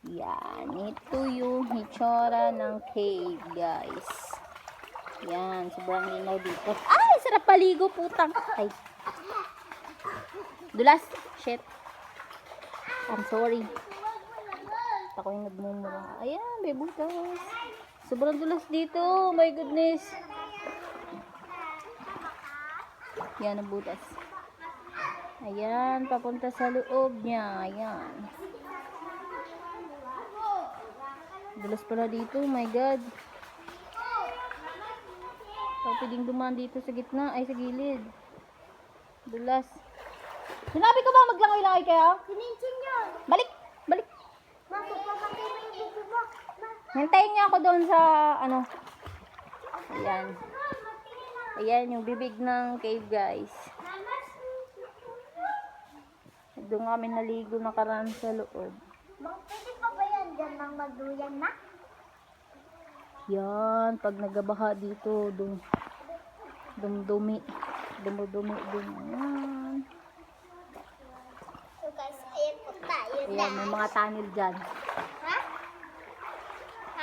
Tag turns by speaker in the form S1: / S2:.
S1: Yan, ito yung hitsura ng cave, guys. Yan, sobrang linaw dito. Ay, sarap paligo, putang. Ay. Dulas. Shit. I'm sorry. Ako yung nagmumura. Ayan, may butas. Sobrang dulas dito. Oh my goodness. Yan ang butas. Ayan, papunta sa loob niya. Ayan. Dulas pala dito. Oh my God. So, pwedeng dumaan dito sa gitna. Ay, sa gilid. Dulas. Sinabi ko ba maglangoy-langoy kayo?
S2: Sininsin nyo.
S1: Balik! Balik!
S2: Mapapapatay mo yung bibig mo.
S1: Hintayin niya ako doon sa, ano. Ayan. Ayan, yung bibig ng cave, guys. Doon kami naligo nakaraan sa loob.
S2: Pwede pa ba yan dyan nang magduyan na?
S1: Yan, pag nagabaha dito, dumudumi. Dumudumi din. Ayan.
S2: So guys, ayan po tayo
S1: Ayan, may mga tunnel dyan.